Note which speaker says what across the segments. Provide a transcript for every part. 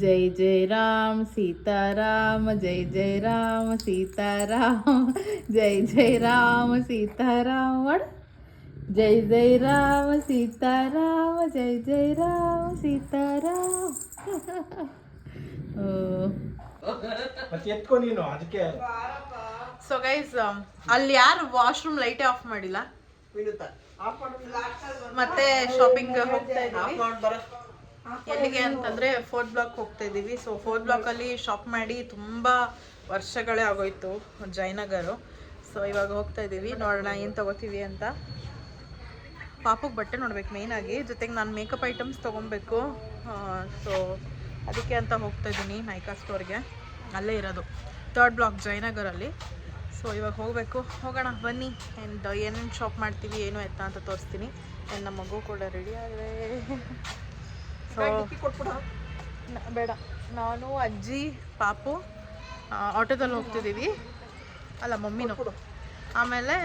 Speaker 1: जय जय राम सीताराम जय जय राम सीताराम जय जय राम सीताराम जय जय राम सीताराम जय जय राम सीताराम ಸೊ ಗೈಸ್ ಅಲ್ಲಿ ಯಾರು ವಾಶ್ರೂಮ್ ಲೈಟೇ ಆಫ್ ಮಾಡಿಲ್ಲ ಮತ್ತೆ ಶಾಪಿಂಗ್ ಹೋಗ್ತಾ ಇದ್ದೀವಿ ಎಲ್ಲಿಗೆ ಅಂತಂದ್ರೆ 4th ಬ್ಲಾಕ್ ಹೋಗ್ತಾ ಇದ್ದೀವಿ. ಸೊ 4th ಬ್ಲಾಕ್ ಅಲ್ಲಿ ಶಾಪ್ ಮಾಡಿ ತುಂಬಾ ವರ್ಷಗಳೇ ಆಗೋಯ್ತು ಜಯನಗರು. ಸೊ ಇವಾಗ ಹೋಗ್ತಾ ಇದ್ದೀವಿ, ನೋಡೋಣ ಏನು ತಗೋತೀವಿ ಅಂತ. ಪಾಪಕ್ಕೆ ಬಟ್ಟೆ ನೋಡ್ಬೇಕು ಮೇಯ್ನ್ ಆಗಿ, ಜೊತೆಗೆ ನಾನು ಮೇಕಪ್ ಐಟಮ್ಸ್ ತೊಗೊಬೇಕು. ಸೊ ಅದಕ್ಕೆ ಅಂತ ಹೋಗ್ತಾ ಇದ್ದೀನಿ ನೈಕಾ ಸ್ಟೋರ್ಗೆ, ಅಲ್ಲೇ ಇರೋದು 3rd ಬ್ಲಾಕ್ ಜಯನಗರಲ್ಲಿ. ಸೊ ಇವಾಗ ಹೋಗಬೇಕು, ಹೋಗೋಣ ಬನ್ನಿ. ಆ್ಯಂಡ್ ಏನೇನು ಶಾಪ್ ಮಾಡ್ತೀವಿ ಏನು ಎತ್ತ ಅಂತ ತೋರಿಸ್ತೀನಿ. ಆ್ಯಂಡ್ ನಮ್ಮ ಮಗು ಕೂಡ ರೆಡಿ ಆಗಿದೆ. ಸೊ ಬೇಡ, ನಾನು ಅಜ್ಜಿ ಪಾಪು ಆಟೋದಲ್ಲಿ ಹೋಗ್ತಿದ್ದೀವಿ, ಅಲ್ಲ ಮಮ್ಮಿನೂ, ಆಮೇಲೆ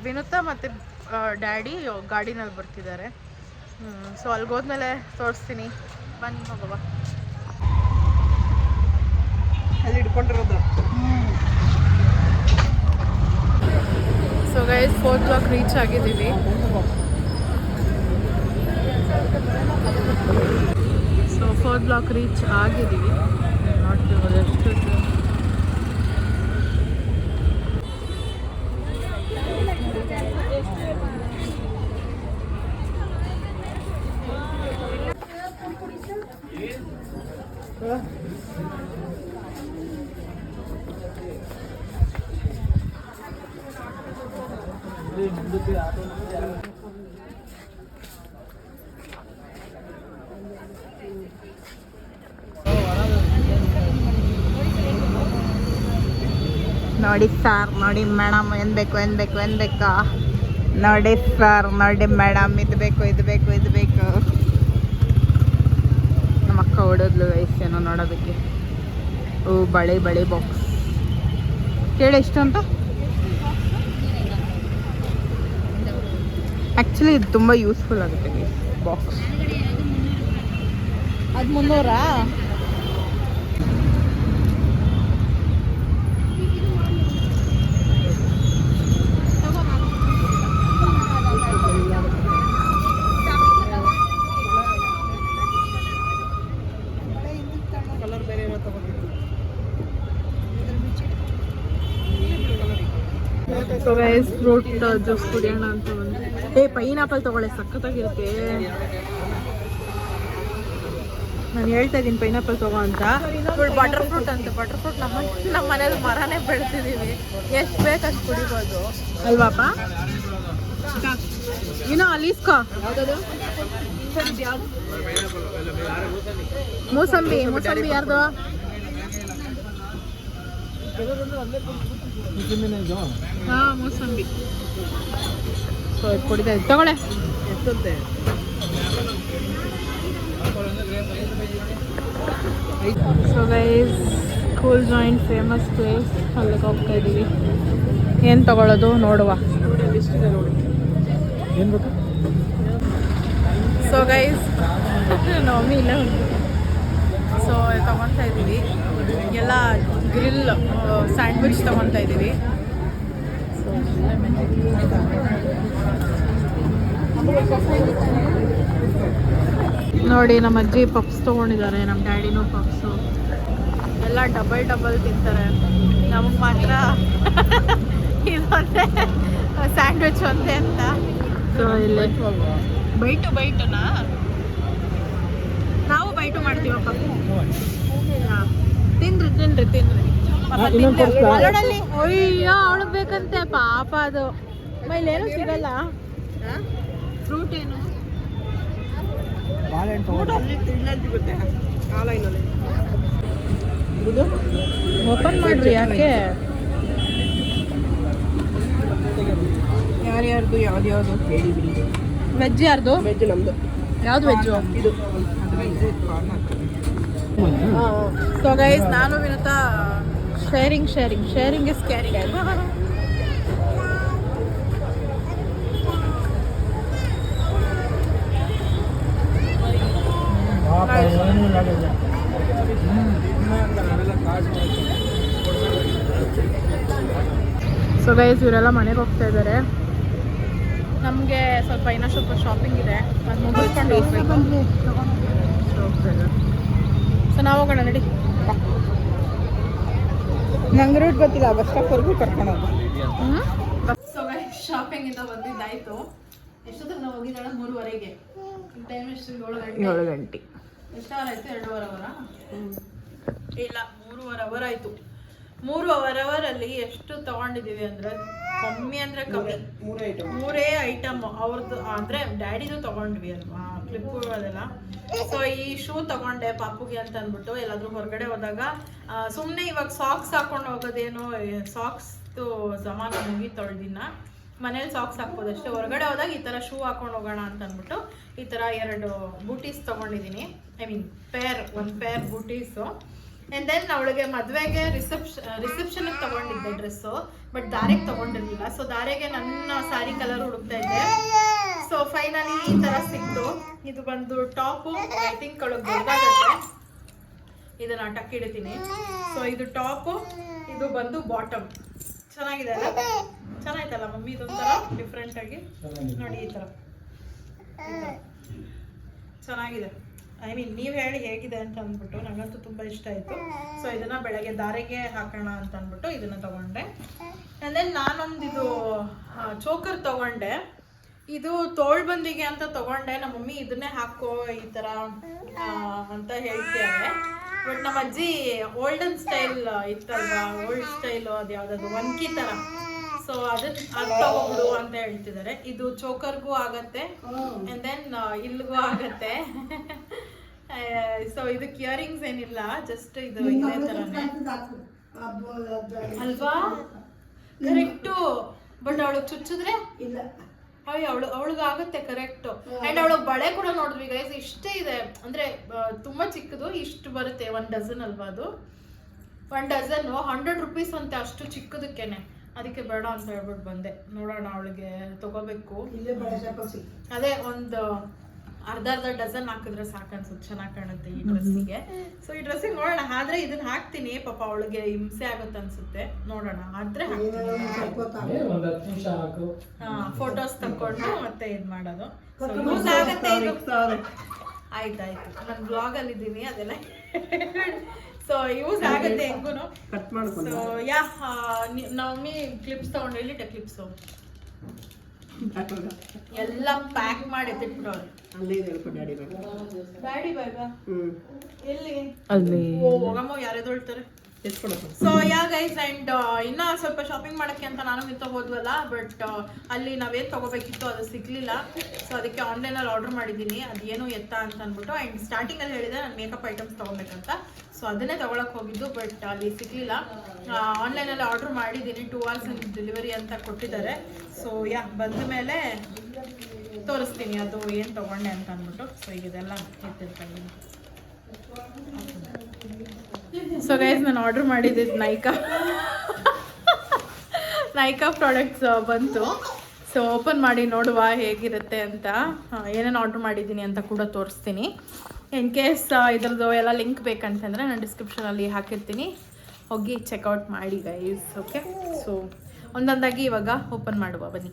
Speaker 1: ವಿನುತಾ ಮತ್ತು ಡ್ಯಾಡಿ ಗಾಡಿನಲ್ಲಿ ಬರ್ತಿದ್ದಾರೆ. ಸೊ ಅಲ್ಲಿಗೆ ಹೋದ್ಮೇಲೆ ತೋರಿಸ್ತೀನಿ, ಬನ್ನಿ ಹೋಗವ. ಅಲ್ಲಿ ಇಟ್ಕೊಂಡಿರೋದು. So guys 4th block reach ಆಗಿದ್ದೀವಿ. ಸೊ 4th ಬ್ಲಾಕ್ ರೀಚ್ ಆಗಿದ್ದೀವಿ, ನೋಡ್ತಿರ್ಬೋದು ಎಷ್ಟು ನೋಡಿ ಸರ್, ನೋಡಿ ಮೇಡಮ್, ಏನು ಬೇಕು ಏನು ಬೇಕು ಏನು ಬೇಕಾ, ನೋಡಿ ಸರ್, ನೋಡಿ ಮೇಡಮ್, ಇದು ಬೇಕು ಇದು ಬೇಕು ಇದು ಬೇಕು. ನಮ್ಮ ಅಕ್ಕ ಹೊಡೋದ್ಲು ವಯಸ್ಸೇನೋ ನೋಡೋದಕ್ಕೆ. ಬಳೆ ಬಳೆ ಬಾಕ್ಸ್ ಕೇಳಿ ಎಷ್ಟು ಅಂತ. ಆ್ಯಕ್ಚುಲಿ ಇದು ತುಂಬ ಯೂಸ್ಫುಲ್ ಆಗುತ್ತೆ ಬಾಕ್ಸ್. ಅದು 300. ಸೊ ಗೈಸ್ ಫ್ರೂಟ್ ಜ್ಯೂಸ್ ಕುಡಿಯೋಣ ಅಂತ ಬಂದು. ಪೈನಾಪಲ್ ತೊಗೊಳ್ಳೆ, ಸಖತ್ತಾಗಿರುತ್ತೆ. ನಾನು ಹೇಳ್ತಾ ಇದ್ದೀನಿ ಪೈನಾಪಲ್ ತೊಗೋ ಅಂತ. ಬಟರ್ ಫ್ರೂಟ್ ಅಂತ, ಬಟರ್ ಫ್ರೂಟ್ ನಮ್ಮ ಮನೇಲಿ ಮರನೇ ಬೆಳೆಸಿದ್ದೀವಿ, ಎಷ್ಟು ಬೇಕು ಅಷ್ಟು ಕುಡಿಬೋದು ಅಲ್ವಾಪ. ಏನೋ ಅಲೀಸ್ಕೋ ಮೂಸಂಬಿ, ಮೂಸಂಬಿ ಯಾರ್ದು? ಹಾಂ ಮೂಸಂಬಿ. ಸೊ ಇದು ಕುಡಿತಾ ಇದ್ದು ತಗೊಳ್ಳೆ. ಎಷ್ಟಂತೆ? So guys cool joint famous place, ಅಲ್ಲಿಗೆ ಹೋಗ್ತಾ ಇದ್ದೀವಿ. ಏನು ತಗೊಳ್ಳೋದು ನೋಡುವ. ಸೊ ಗೈಸ್ ನಮ್ಮಿ ಇಲ್ಲ. ಸೊ ತಗೊತಾ ಇದ್ದೀವಿ ಎಲ್ಲ ಗ್ರಿಲ್ ಸ್ಯಾಂಡ್ವಿಚ್ ತಗೊತಾ ಇದ್ದೀವಿ. ನೋಡಿ ನಮ್ಮ ಅಜ್ಜಿ ಪಪ್ಸ್ ತೊಗೊಂಡಿದ್ದಾರೆ, ನಮ್ಮ ಡ್ಯಾಡಿನೂ ಪಪ್ಸು. ಎಲ್ಲ ಡಬಲ್ ತಿಂತಾರೆ, ನಮಗೆ ಮಾತ್ರ ಇದೊಂದೇ ಸ್ಯಾಂಡ್ವಿಚ್ ಒಂದೇ ಅಂತ. ಸೊ ಇಲ್ಲಿ ಬೈಟುನಾ ನಾವು ಬೈಟು ಮಾಡ್ತೀವಪ್ಪ. ತಿನ್ರಿ ಅಲ್ಲೋಡಲ್ಲಿ. ಅಯ್ಯೋ ಅವಳಿಗೆ ಬೇಕಂತೆ ಪಾಪ, ಅದು ಇಲ್ಲೇನು ಸಿಗಲ್ಲ. ಫ್ರೂಟ್ ಏನು ಓಪನ್ ಮಾಡ್ರಿ, ಯಾಕೆ ಯಾರ್ಯಾರ್ದು ಯಾವ್ದು ವೆಜ್ ಯಾರ್ದು? ವೆಜ್ ನಮ್ದು. ಯಾವ್ದು ವೆಜ್ಜು? ಇದು. ಸೊ ಗೈಸ್ ನಾನು Vinutha sharing is caring. So guys ಇವರೆಲ್ಲ ಮನೆಗೆ ಹೋಗ್ತಾ ಇದ್ದಾರೆ. ನಮಗೆ ಸ್ವಲ್ಪ ಇನ್ನೂ ಸ್ವಲ್ಪ ಶಾಪಿಂಗ್ ಇದೆ, ಅದು ಮುಗಿಸ್ಕೊಂಡು ಹೋಗ್ಬೇಕು. ಸೊ ನಾವು ಹೋಗೋಣ ನಡಿ. ನಂಗೆ ರೂಟ್ ಗೊತ್ತಿಲ್ಲ, ಬಸ್ ಸ್ಟಾಪ್ವರೆಗೂ ಕರ್ಕೊಂಡು ಹೋಗು. So guys ಶಾಪಿಂಗಿಂದ ಬಂದಿದ್ದಾಯಿತು. ಎಷ್ಟೊತ್ತಿಗೆ ನಾವು ಹೋಗಿದ್ದಾಳೆ? 3:30ಗೆ. ಟೈಮ್ ಎಷ್ಟು? 7 ಗಂಟೆ. ಎಷ್ಟು ಅವರ್ ಆಯಿತು? 2.5 ಅವರ ಇಲ್ಲ, 3.5 ಅವರ್ ಆಯಿತು. 3.5 ಅವರಲ್ಲಿ ಎಷ್ಟು ತಗೊಂಡಿದ್ದೀವಿ ಅಂದರೆ ಕಮ್ಮಿ ಅಂದರೆ ಕಮ್ಮಿ, 3 ಐಟಮ್ ಅವ್ರದ್ದು. ಅಂದರೆ ಡ್ಯಾಡಿದು ತಗೊಂಡ್ವಿ ಅಲ್ವಾ, ಕ್ಲಿಪ್ಪು ಅದೆಲ್ಲ. ಸೊ ಈ ಶೂ ತಗೊಂಡೆ ಪಾಪುಗೆ ಅಂತ ಅಂದ್ಬಿಟ್ಟು ಎಲ್ಲಾದರೂ ಹೊರಗಡೆ ಹೋದಾಗ. ಸುಮ್ಮನೆ ಇವಾಗ ಸಾಕ್ಸ್ ಹಾಕೊಂಡು ಹೋಗೋದೇನು, ಸಾಕ್ಸ್ದು ಜಮಾನ ಮುಗಿತೊಳ್ದಿನ, ಮನೇಲಿ ಸಾಕ್ಸ್ ಹಾಕ್ಬೋದು ಅಷ್ಟೇ. ಹೊರಗಡೆ ಹೋದಾಗ ಈ ಥರ ಶೂ ಹಾಕೊಂಡು ಹೋಗೋಣ ಅಂತ ಅಂದ್ಬಿಟ್ಟು ಈ ಥರ 2 ಬೂಟೀಸ್ ತೊಗೊಂಡಿದ್ದೀನಿ. ಐ ಮೀನ್ ಒಂದು ಪೇರ್ ಬೂಟೀಸು. ಆ್ಯಂಡ್ ದೆನ್ ಅವಳಿಗೆ ಮದುವೆಗೆ ರಿಸೆಪ್ಷನ್ಗೆ ತೊಗೊಂಡಿದ್ದೆ ಡ್ರೆಸ್ಸು, ಬಟ್ ದಾರಿಗೆ ತೊಗೊಂಡಿರಲಿಲ್ಲ. ಸೊ ದಾರಿಗೆ ನನ್ನ ಸ್ಯಾರಿ ಕಲರ್ ಹುಡುಕ್ತಾ ಇದ್ದೆ. ಸೊ ಫೈನಲಿ ಈ ಥರ ಸಿಕ್ತು. ಇದು ಬಂದು ಟಾಪು, ಐ ಥಿಂಕ್ ಅವಳಿಗೆ ದೊಡ್ಡದಾಗುತ್ತೆ. ಇದನ್ನು ಟಕ್ ಹಿಡಿತೀನಿ. ಸೊ ಇದು ಟಾಪು, ಇದು ಬಂದು ಬಾಟಮ್. ಚೆನ್ನಾಗಿದೆ ಅಲ್ಲ? ಚೆನ್ನಾಯ್ತಲ್ಲ ಮಮ್ಮಿ? ಇದೊಂಥರ ಡಿಫ್ರೆಂಟಾಗಿ ನೋಡಿ, ಈ ಥರ ಚೆನ್ನಾಗಿದೆ. ಐ ಮೀನ್ ನೀವು ಹೇಳಿ ಹೇಗಿದೆ ಅಂತ ಅಂದ್ಬಿಟ್ಟು. ನನಗಂತೂ ತುಂಬ ಇಷ್ಟ ಆಯಿತು. ಸೊ ಇದನ್ನು ಬೆಳಗ್ಗೆ ದಾರಿಗೆ ಹಾಕೋಣ ಅಂತ ಅಂದ್ಬಿಟ್ಟು ಇದನ್ನು ತೊಗೊಂಡೆ. ಆ್ಯಂಡ್ ದೆನ್ ನಾನೊಂದು ಇದು ಚೋಕರ್ ತೊಗೊಂಡೆ. ಇದು ತೋಳ್ಬಂದಿಗೆ ಅಂತ ತೊಗೊಂಡೆ. ನಮ್ಮ ಮಮ್ಮಿ ಇದನ್ನೇ ಹಾಕೋ ಈ ಥರ ಅಂತ ಹೇಳ್ತಿದ್ದಾರೆ. ಬಟ್ ನಮ್ಮ ಅಜ್ಜಿ ಓಲ್ಡನ್ ಸ್ಟೈಲ್ ಇತ್ತಲ್ವಾ, ಓಲ್ಡ್ ಸ್ಟೈಲು, ಅದು ಯಾವುದಾದ್ರು ವಂಕಿ ಥರ. ಸೊ ಅದು ತಗೊಂಡು ಅಂತ ಹೇಳ್ತಿದ್ದಾರೆ. ಇದು ಚೋಕರ್ಗೂ ಆಗತ್ತೆ, ಆ್ಯಂಡ್ ದೆನ್ ಇಲ್ಲಿಗೂ ಆಗತ್ತೆ. ಸೊ ಇದಕ್ಕೆ ಇಯರಿಂಗ್ಸ್ ಏನಿಲ್ಲ, ಜಸ್ಟ್ ಇದು ಇದೇ ಥರನೇ ಅಲ್ವಾ? ಕರೆಕ್ಟು. ಬಟ್ ಅವಳಿಗೆ ಚುಚ್ಚಿದ್ರೆ ಇಲ್ಲ, ಅವಳಿಗೆ ಆಗುತ್ತೆ ಕರೆಕ್ಟು. ಆ್ಯಂಡ್ ಅವಳಿಗೆ ಬಳೆ ಕೂಡ ನೋಡಿದ್ವಿ ಗೈಸ್, ಇಷ್ಟೇ ಇದೆ. ಅಂದರೆ ತುಂಬ ಚಿಕ್ಕದು, ಇಷ್ಟು ಬರುತ್ತೆ. 1 ಡಜನ್ ಅಲ್ವಾ ಅದು? 1 ಡಜನ್ನು 100 ರೂಪೀಸ್ ಅಂತೆ, ಅಷ್ಟು ಚಿಕ್ಕದಕ್ಕೇನೆ. ಅದಕ್ಕೆ ಬೇಡ ಅಂತ ಹೇಳ್ಬಿಟ್ಟು ಬಂದೆ. ನೋಡೋಣ, ಅವಳಿಗೆ ತಗೋಬೇಕು. ಅದೇ ಒಂದು ಅರ್ಧ ಡಜನ್ ಹಾಕಿದ್ರೆ ಸಾಕನ್ಸುತ್ತೆ, ಚೆನ್ನಾಗಿ ಕಾಣುತ್ತೆ ಈ ಡ್ರೆಸ್ಸಿಗೆ. ಸೊ ಈ ಡ್ರೆಸ್ಸಿಗೆ ನೋಡೋಣ. ಆದ್ರೆ ಇದನ್ನ ಹಾಕ್ತೀನಿ, ಪಾಪ ಅವಳಿಗೆ ಹಿಂಸೆ ಆಗುತ್ತೆ ಅನ್ಸುತ್ತೆ. ನೋಡೋಣ, ಆದ್ರೆ ಫೋಟೋಸ್ ತಕೊಂಡು ಮತ್ತೆ ಇದ್ ಮಾಡೋದು. ಯೂಸ್ ಆಗುತ್ತೆ ಇದು. ಆಯ್ತಾಯ್ತು, ನಾನು ಬ್ಲಾಗ್ ಅಲ್ಲಿ ಇದ್ದೀನಿ, ಅದೆಲ್ಲ ಸೊ ಯೂಸ್ ಆಗುತ್ತೆ ಹೆಂಗೂ. ಸೊ ಯಾ ನಮ್ಮಿ ಕ್ಲಿಪ್ಸ್ ತಗೊಂಡು ಎಲ್ಲಿಟ್ಟೆ ಕ್ಲಿಪ್ಸು ಎಲ್ಲ ಪ್ಯಾಕ್ ಮಾಡಿ ಎತ್ತಿಟ್ಬಿಡೋರು. ಡ್ಯಾಡಿ ಬ್ಯಾಗ ಎಲ್ಲಿ? ಹೋಗಮ್ಮ, ಯಾರ್ಯಾರು ಹೇಳ್ತಾರೆ. ಸೊ ಯಾ ಗೈಸ್, ಆ್ಯಂಡ್ ಇನ್ನೂ ಸ್ವಲ್ಪ ಶಾಪಿಂಗ್ ಮಾಡೋಕ್ಕೆ ಅಂತ ನಾನು ನಿಂತ ಹೋದ್ವಲ್ಲ, ಬಟ್ ಅಲ್ಲಿ ನಾವೇನು ತೊಗೋಬೇಕಿತ್ತು ಅದು ಸಿಗಲಿಲ್ಲ. ಸೊ ಅದಕ್ಕೆ ಆನ್ಲೈನಲ್ಲಿ ಆರ್ಡರ್ ಮಾಡಿದ್ದೀನಿ, ಅದೇನು ಎತ್ತ ಅಂತ ಅಂದ್ಬಿಟ್ಟು. ಆ್ಯಂಡ್ ಸ್ಟಾರ್ಟಿಂಗಲ್ಲಿ ಹೇಳಿದೆ ನಾನು ಮೇಕಪ್ ಐಟಮ್ಸ್ ತೊಗೊಬೇಕಂತ. ಸೊ ಅದನ್ನೇ ತೊಗೊಳಕ್ಕೆ ಹೋಗಿದ್ದು, ಬಟ್ ಅಲ್ಲಿ ಸಿಗಲಿಲ್ಲ. ಆನ್ಲೈನಲ್ಲಿ ಆರ್ಡರ್ ಮಾಡಿದ್ದೀನಿ, 2 hours ಡೆಲಿವರಿ ಅಂತ ಕೊಟ್ಟಿದ್ದಾರೆ. ಸೊ ಯಾ ಬಂದ ಮೇಲೆ ತೋರಿಸ್ತೀನಿ ಅದು ಏನು ತೊಗೊಂಡೆ ಅಂತ ಅಂದ್ಬಿಟ್ಟು. ಸೊ ಈಗ ಇದೆಲ್ಲ ಎತ್ತಿರ್ತೀನಿ. ಸೊ ಗೈಸ್, ನಾನು ಆರ್ಡರ್ ಮಾಡಿದ್ದು ನೈಕಾ ಪ್ರಾಡಕ್ಟ್ಸ್ ಬಂತು. ಸೊ ಓಪನ್ ಮಾಡಿ ನೋಡುವ ಹೇಗಿರುತ್ತೆ ಅಂತ. ಏನೇನು ಆರ್ಡರ್ ಮಾಡಿದ್ದೀನಿ ಅಂತ ಕೂಡ ತೋರಿಸ್ತೀನಿ. ಇನ್ ಕೇಸ್ ಇದ್ರದ್ದು ಎಲ್ಲ ಲಿಂಕ್ ಬೇಕಂತಂದರೆ ನಾನು ಡಿಸ್ಕ್ರಿಪ್ಷನಲ್ಲಿ ಹಾಕಿರ್ತೀನಿ, ಹೋಗಿ ಚೆಕ್ಔಟ್ ಮಾಡಿ ಗೈಸ್. ಓಕೆ, ಸೊ ಒಂದೊಂದಾಗಿ ಇವಾಗ ಓಪನ್ ಮಾಡುವ ಬನ್ನಿ.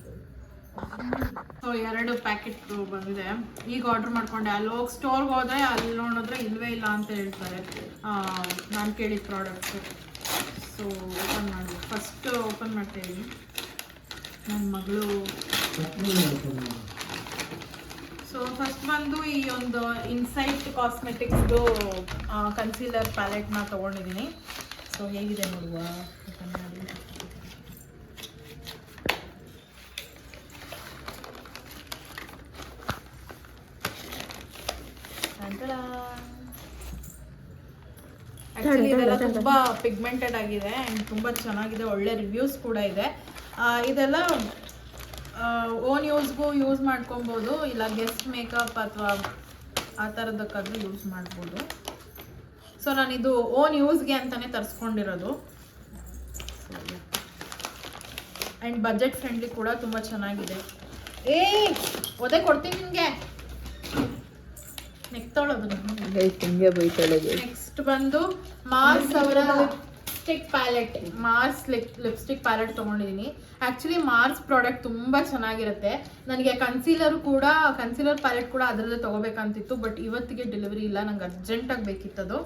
Speaker 1: ಸೊ 2 ಪ್ಯಾಕೆಟ್ ಬಂದಿದೆ. ಈಗ ಆರ್ಡರ್ ಮಾಡ್ಕೊಂಡೆ. ಅಲ್ಲಿ ಹೋಗಿ ಸ್ಟೋರ್ಗೆ ಹೋದರೆ ಅಲ್ಲಿ ನೋಡಿದ್ರೆ ಇಲ್ಲವೇ ಇಲ್ಲ ಅಂತ ಹೇಳ್ತಾರೆ ನಾನು ಕೇಳಿದ ಪ್ರಾಡಕ್ಟ್ಸು. ಸೊ ಓಪನ್ ಮಾಡಿ, ಫಸ್ಟ್ ಓಪನ್ ಮಾಡ್ತಾಯಿದ್ದೀನಿ. ನನ್ನ ಮಗಳು. ಸೊ ಫಸ್ಟ್ ಬಂದು ಈ ಒಂದು ಇನ್ಸೈಟ್ ಕಾಸ್ಮೆಟಿಕ್ಸ್ದು ಕನ್ಸೀಲರ್ ಪ್ಯಾಲೆಟ್ನ ತೊಗೊಂಡಿದ್ದೀನಿ. ಸೊ ಹೇಗಿದೆ ನೋಡುವ, ಓಪನ್ ಮಾಡಿ. ಆ್ಯಕ್ಚುಲಿ ಇದೆಲ್ಲ ತುಂಬ ಪಿಗ್ಮೆಂಟೆಡ್ ಆಗಿದೆ ಆ್ಯಂಡ್ ತುಂಬ ಚೆನ್ನಾಗಿದೆ, ಒಳ್ಳೆ ರಿವ್ಯೂಸ್ ಕೂಡ ಇದೆ. ಇದೆಲ್ಲ ಓನ್ ಯೂಸ್ಗೂ ಯೂಸ್ ಮಾಡ್ಕೊಬೋದು, ಇಲ್ಲ ಗೆಸ್ಟ್ ಮೇಕಪ್ ಅಥವಾ ಆ ಥರದಕ್ಕಾದ್ರೂ ಯೂಸ್ ಮಾಡ್ಬೋದು. ಸೊ ನಾನಿದು ಓನ್ ಯೂಸ್ಗೆ ಅಂತಲೇ ತರಿಸ್ಕೊಂಡಿರೋದು. ಆ್ಯಂಡ್ ಬಜೆಟ್ ಫ್ರೆಂಡ್ಲಿ ಕೂಡ ತುಂಬ ಚೆನ್ನಾಗಿದೆ. ಒದೆ ಕೊಡ್ತೀನಿ ನಿಮಗೆ. ನೆಕ್ಸ್ಟ್ ತೊಳೋದು ಹಿಂಗೆ ಬೈತಾಳೆ. ನೆಕ್ಸ್ಟ್ ನೆಕ್ಸ್ಟ್ ಬಂದು ಮಾರ್ಸ್ ಅವರ lipstick palette. Mars lipstick palette ತೊಗೊಂಡಿದ್ದೀನಿ. ಆ್ಯಕ್ಚುಲಿ ಮಾರ್ಸ್ ಪ್ರಾಡಕ್ಟ್ ತುಂಬ ಚೆನ್ನಾಗಿರುತ್ತೆ. ನನಗೆ ಕನ್ಸೀಲರ್ ಪ್ಯಾಲೆಟ್ ಕೂಡ ಅದರಲ್ಲೇ ತೊಗೋಬೇಕಂತಿತ್ತು, ಬಟ್ ಇವತ್ತಿಗೆ ಡೆಲಿವರಿ ಇಲ್ಲ, ನಂಗೆ ಅರ್ಜೆಂಟಾಗಿ ಬೇಕಿತ್ತದು.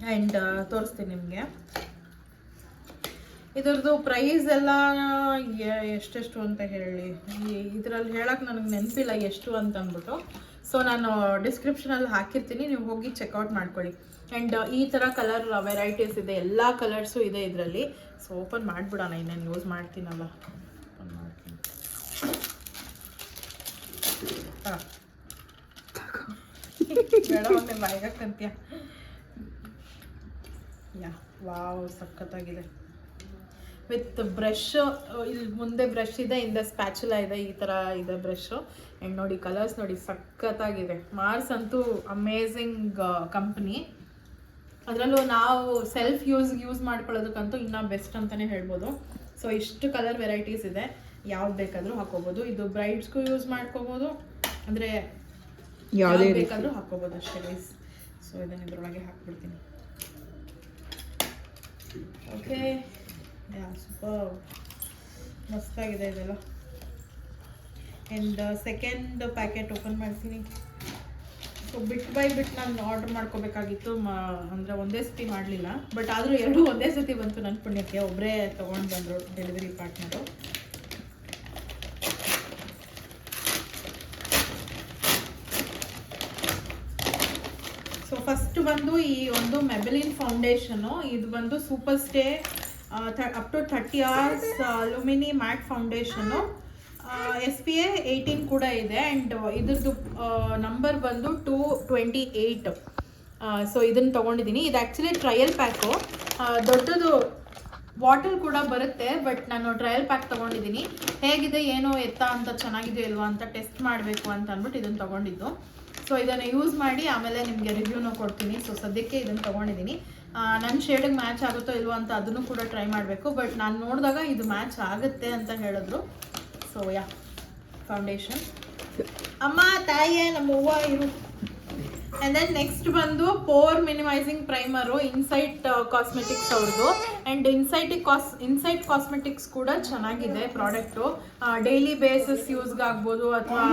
Speaker 1: ಆ್ಯಂಡ್ ತೋರಿಸ್ತೀನಿ ನಿಮಗೆ. ಇದ್ರದ್ದು ಪ್ರೈಸ್ ಎಲ್ಲ ಎಷ್ಟೆಷ್ಟು ಅಂತ ಹೇಳಿ, ಇದರಲ್ಲಿ ಹೇಳಕ್ಕೆ ನನಗೆ ನೆನಪಿಲ್ಲ ಎಷ್ಟು ಅಂತ ಅಂದ್ಬಿಟ್ಟು. ಸೊ ನಾನು ಡಿಸ್ಕ್ರಿಪ್ಷನಲ್ಲಿ ಹಾಕಿರ್ತೀನಿ, ನೀವು ಹೋಗಿ ಚೆಕ್ಔಟ್ ಮಾಡ್ಕೊಳ್ಳಿ. ಆ್ಯಂಡ್ ಈ ಥರ ಕಲರ್ ವೆರೈಟೀಸ್ ಇದೆ, ಎಲ್ಲ ಕಲರ್ಸು ಇದೆ ಇದರಲ್ಲಿ. ಸೊ ಓಪನ್ ಮಾಡಿಬಿಡೋಣ, ಇನ್ನೇನು ಯೂಸ್ ಮಾಡ್ತೀನಲ್ಲ. ಓಪನ್ ಮಾಡ್ತೀನಿ. ಹಾಂ ಬೇಡ, ಒಮ್ಮೆ ಬಾಯಿಗಂತೀಯ. ವಾವ್, ಸಖತ್ತಾಗಿದೆ. ವಿತ್ ಬ್ರಷ್, ಇಲ್ಲಿ ಮುಂದೆ ಬ್ರಷ್ ಇದೆ, ಹಿಂದೆ ಸ್ಪ್ಯಾಚುಲಾ ಇದೆ, ಈ ಥರ ಇದೆ ಬ್ರಷು. ಆ್ಯಂಡ್ ನೋಡಿ ಕಲರ್ಸ್ ನೋಡಿ, ಸಖತ್ತಾಗಿದೆ. ಮಾರ್ಸ್ ಅಂತೂ ಅಮೇಝಿಂಗ್ ಕಂಪ್ನಿ. ಅದರಲ್ಲೂ ನಾವು ಸೆಲ್ಫ್ ಯೂಸ್ ಮಾಡ್ಕೊಳ್ಳೋದಕ್ಕಂತೂ ಇನ್ನೂ ಬೆಸ್ಟ್ ಅಂತಲೇ ಹೇಳ್ಬೋದು. ಸೊ ಇಷ್ಟು ಕಲರ್ ವೆರೈಟೀಸ್ ಇದೆ, ಯಾವ್ದು ಬೇಕಾದರೂ ಹಾಕೋಬೋದು. ಇದು ಬ್ರೈಡ್ಸ್ಗೂ ಯೂಸ್ ಮಾಡ್ಕೋಬೋದು, ಅಂದರೆ ಯಾವ್ದು ಬೇಕಾದರೂ ಹಾಕೋಬೋದು ಅಷ್ಟೇ ಗೈಸ್. ಸೊ ಇದನ್ನು ಇದ್ರೊಳಗೆ ಹಾಕ್ಬಿಡ್ತೀನಿ. ಓಕೆ, ಸೂಪರ್, ಮಸ್ತಾಗಿದೆ ಇದೆಲ್ಲ. ಆ್ಯಂಡ್ ಸೆಕೆಂಡ್ ಪ್ಯಾಕೆಟ್ ಓಪನ್ ಮಾಡ್ತೀನಿ. ಸೊ ಬಿಟ್ ಬೈ ಬಿಟ್ ನಾನು ಆರ್ಡ್ರ್ ಮಾಡ್ಕೋಬೇಕಾಗಿತ್ತು, ಅಂದರೆ ಒಂದೇ ಸತಿ ಮಾಡಲಿಲ್ಲ. ಬಟ್ ಆದರೂ ಎರಡೂ ಒಂದೇ ಸತಿ ಬಂತು ನನ್ನ ಪುಣ್ಯಕ್ಕೆ. ಒಬ್ಬರೇ ತೊಗೊಂಡು ಬಂದರು ಡೆಲಿವರಿ ಪಾರ್ಟ್ನರು. ಸೊ ಫಸ್ಟ್ ಬಂದು ಈ ಒಂದು ಮೆಬೆಲಿನ್ ಫೌಂಡೇಶನು. ಇದು ಬಂದು super stay up to 30 hours ಅಲ್ಯೂಮಿನಿ ಮ್ಯಾಟ್ ಫೌಂಡೇಶನು. SPA 18 ಕೂಡ ಇದೆ. ಆ್ಯಂಡ್ ಇದ್ರದ್ದು ನಂಬರ್ ಬಂದು 228. ಸೊ ಇದನ್ನು ತೊಗೊಂಡಿದ್ದೀನಿ. ಇದು ಆ್ಯಕ್ಚುಲಿ ಟ್ರಯಲ್ ಪ್ಯಾಕು, ದೊಡ್ಡದು ಬಾಟಲ್ ಕೂಡ ಬರುತ್ತೆ. ಬಟ್ ನಾನು ಟ್ರಯಲ್ ಪ್ಯಾಕ್ ತೊಗೊಂಡಿದ್ದೀನಿ. ಹೇಗಿದೆ ಏನೋ ಎತ್ತ ಅಂತ, ಚೆನ್ನಾಗಿದೆಯೋ ಇಲ್ವಾ ಅಂತ ಟೆಸ್ಟ್ ಮಾಡಬೇಕು ಅಂತ ಅಂದ್ಬಿಟ್ಟು ಇದನ್ನು ತೊಗೊಂಡಿದ್ದು. ಸೊ ಇದನ್ನು ಯೂಸ್ ಮಾಡಿ ಆಮೇಲೆ ನಿಮಗೆ ರಿವ್ಯೂನೂ ಕೊಡ್ತೀನಿ. ಸೊ ಸದ್ಯಕ್ಕೆ ಇದನ್ನು ತೊಗೊಂಡಿದ್ದೀನಿ. ನನ್ನ ಶೇಡಿಗೆ ಮ್ಯಾಚ್ ಆಗುತ್ತೋ ಇಲ್ವೋ ಅಂತ ಅದನ್ನು ಕೂಡ ಟ್ರೈ ಮಾಡಬೇಕು. ಬಟ್ ನಾನು ನೋಡಿದಾಗ ಇದು ಮ್ಯಾಚ್ ಆಗುತ್ತೆ ಅಂತ ಹೇಳಿದ್ರು. ಸೊ ಫೌಂಡೇಶನ್ ಅಮ್ಮ ತಾಯಿಯೇ ನಮ್ಮ ಹೂವು ಇರು. ಆ್ಯಂಡ್ ದೆನ್ ನೆಕ್ಸ್ಟ್ ಬಂದು ಪೋರ್ ಮಿನಿಮೈಸಿಂಗ್ ಪ್ರೈಮರು ಇನ್ಸೈಟ್ ಕಾಸ್ಮೆಟಿಕ್ಸ್ ಅವ್ರದ್ದು. ಆ್ಯಂಡ್ ಇನ್ಸೈಟ್ ಕಾಸ್ಮೆಟಿಕ್ಸ್ ಕೂಡ ಚೆನ್ನಾಗಿದೆ ಪ್ರಾಡಕ್ಟು. ಡೈಲಿ ಬೇಸಿಸ್ ಯೂಸ್ಗಾಗ್ಬೋದು, ಅಥವಾ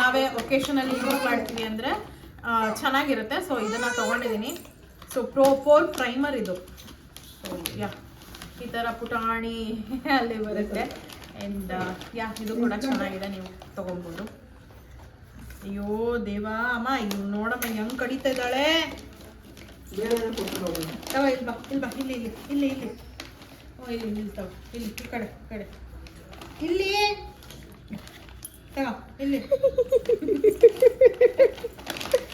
Speaker 1: ನಾವೇ ಒಕೇಶನಲ್ಲಿ ಯೂಸ್ ಮಾಡ್ತೀವಿ ಅಂದರೆ ಚೆನ್ನಾಗಿರುತ್ತೆ. ಸೊ ಇದನ್ನು ತೊಗೊಂಡಿದ್ದೀನಿ. ಸೊ ಪೋರ್ ಪ್ರೈಮರ್ ಇದು. ಸೊ ಈ ಥರ ಪುಟಾಣಿ ಅಲ್ಲಿ ಬರುತ್ತೆ. ಆ್ಯಂಡ್ ಇದು ಕೂಡ ಚೆನ್ನಾಗಿದೆ, ನೀವು ತೊಗೊಬೋದು. ಅಯ್ಯೋ ದೇವಾ, ಅಮ್ಮ ಇವ್ ನೋಡಮ್ಮ ಹೆಂಗೆ ಕಡಿತಾ ಇದ್ದಾಳೆ. ತವ ಇಲ್ಬಾ ಇಲ್ಲಿ ಇಲ್ಲಿ ಇಲ್ಲಿ ಇಲ್ಲಿ ಓ ಇಲ್ಲಿ ಇಲ್ಲಿ ತವ ಇಲ್ಲಿ ಕಡೆ ಇಲ್ಲಿ ತಗ ಇಲ್ಲಿ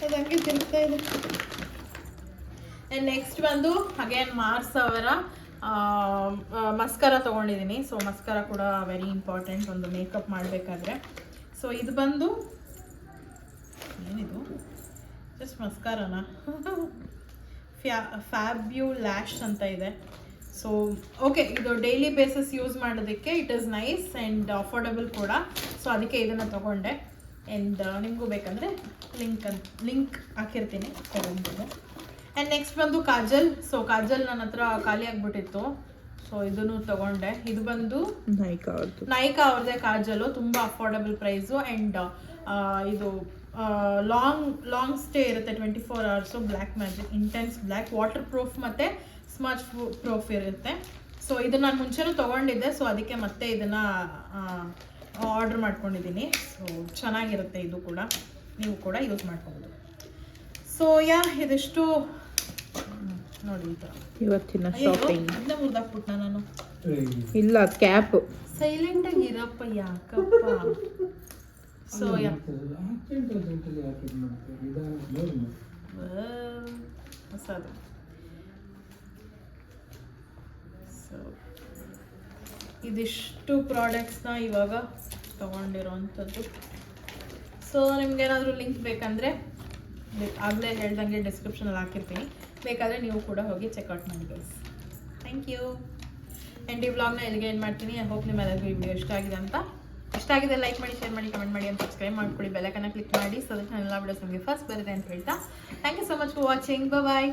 Speaker 1: ಅದು ಹಂಗೆ ತಿರುಗ್ತಾ ಇದೆ. ನೆಕ್ಸ್ಟ್ ಬಂದು ಅಗೇನ್ ಮಾರ್ಸ್ ಅವರ ಮಸ್ಕರ ತೊಗೊಂಡಿದ್ದೀನಿ. ಸೊ ಮಸ್ಕರ ಕೂಡ ವೆರಿ ಇಂಪಾರ್ಟೆಂಟ್ ಒಂದು ಮೇಕಪ್ ಮಾಡಬೇಕಾದ್ರೆ. ಸೊ ಇದು ಬಂದು ಏನಿದು, ಜಸ್ಟ್ ಮಸ್ಕಾರನ ಫ್ಯಾಬ್ಯೂ ಲ್ಯಾಶ್ ಅಂತ ಇದೆ. ಸೊ ಓಕೆ, ಇದು ಡೈಲಿ ಬೇಸಿಸ್ ಯೂಸ್ ಮಾಡೋದಕ್ಕೆ it is nice and affordable ಕೂಡ. ಸೊ ಅದಕ್ಕೆ ಇದನ್ನು ತೊಗೊಂಡೆ. ಆ್ಯಂಡ್ ನಿಮಗೂ ಬೇಕಂದರೆ ಲಿಂಕ್ ಹಾಕಿರ್ತೀನಿ, ತೊಗೊಬೋದು. ಆ್ಯಂಡ್ ನೆಕ್ಸ್ಟ್ ಬಂದು ಕಾಜಲ್. ಸೊ ಕಾಜಲ್ ನನ್ನ ಹತ್ರ ಖಾಲಿ ಆಗಿಬಿಟ್ಟಿತ್ತು. ಸೊ ಇದನ್ನು ತೊಗೊಂಡೆ. ಇದು ಬಂದು ನೈಕಾ ಅವ್ರದ್ದೇ ಕಾಜಲು, ತುಂಬ ಅಫೋರ್ಡಬಲ್ ಪ್ರೈಸು. ಆ್ಯಂಡ್ ಇದು ಲಾಂಗ್ ಸ್ಟೇ ಇರುತ್ತೆ, 24 hours. Black magic intense black, water proof ಮತ್ತು ಸ್ಮಚ್ ಪ್ರೂಫ್ ಇರುತ್ತೆ. ಸೊ ಇದನ್ನು ನಾನು ಮುಂಚೆನೂ ತೊಗೊಂಡಿದ್ದೆ. ಸೊ ಅದಕ್ಕೆ ಮತ್ತೆ ಇದನ್ನು ಆರ್ಡ್ರ್ ಮಾಡ್ಕೊಂಡಿದ್ದೀನಿ. ಸೊ ಚೆನ್ನಾಗಿರುತ್ತೆ ಇದು ಕೂಡ, ನೀವು ಕೂಡ ಯೂಸ್ ಮಾಡ್ಕೊಬೋದು. ಸೊ ಇದಿಷ್ಟು ನೋಡಿ ಈ ಥರ
Speaker 2: ಇವತ್ತಿನ ಶಾಪಿಂಗ್.
Speaker 1: ಇನ್ನ ಮುರ್ದಾಕ್ಬಿಟ್ನ ನಾನು.
Speaker 2: ಇಲ್ಲ ಕ್ಯಾಪ್
Speaker 1: ಸೈಲೆಂಟಾಗಿ ಇರಪ್ಪ, ಯಾಕಪ್ಪ. ಸೊ ಹೊಸದು. ಸೊ ಇದಿಷ್ಟು ಪ್ರಾಡಕ್ಟ್ಸ್ನ ಇವಾಗ ತೊಗೊಂಡಿರೋವಂಥದ್ದು. ಸೊ ನಿಮ್ಗೇನಾದರೂ ಲಿಂಕ್ ಬೇಕಂದರೆ ಆಗಲೇ ಹೇಳ್ದಂಗೆ ಡಿಸ್ಕ್ರಿಪ್ಷನಲ್ಲಿ ಹಾಕಿರ್ತೀನಿ, ಬೇಕಾದರೆ ನೀವು ಕೂಡ ಹೋಗಿ ಚೆಕ್ಔಟ್ ಮಾಡಿ ಗೈಸ್. Thank you. ಆ್ಯಂಡ್ ಈ ವ್ಲಾಗ್ನ ಇಲ್ಲಿಗೆ ಏನು ಮಾಡ್ತೀನಿ. ಐ ಹೋಪ್ ನಿಮ್ಮೆಲ್ಲರಿಗೂ ಈ ವಿಡಿಯೋ ಇಷ್ಟ ಆಗಿದೆ ಲೈಕ್ ಮಾಡಿ, ಶೇರ್ ಮಾಡಿ, ಕಮೆಂಟ್ ಮಾಡಿ, ಅಂತ ಸಬ್ಸ್ಕ್ರೈಬ್ ಮಾಡ್ಕೊಳ್ಳಿ, ಬೆಲ್ ಐಕಾನ್ ಕ್ಲಿಕ್ ಮಾಡಿ. ಸೊ ಅದಕ್ಕೆ ನಾನು ಎಲ್ಲ ವಿಡಿಯೋಸ್ ನಿಮಗೆ ಫಸ್ಟ್ ಬರುತ್ತೆ ಅಂತ ಹೇಳ್ತಾ thank you so much for watching. Bye.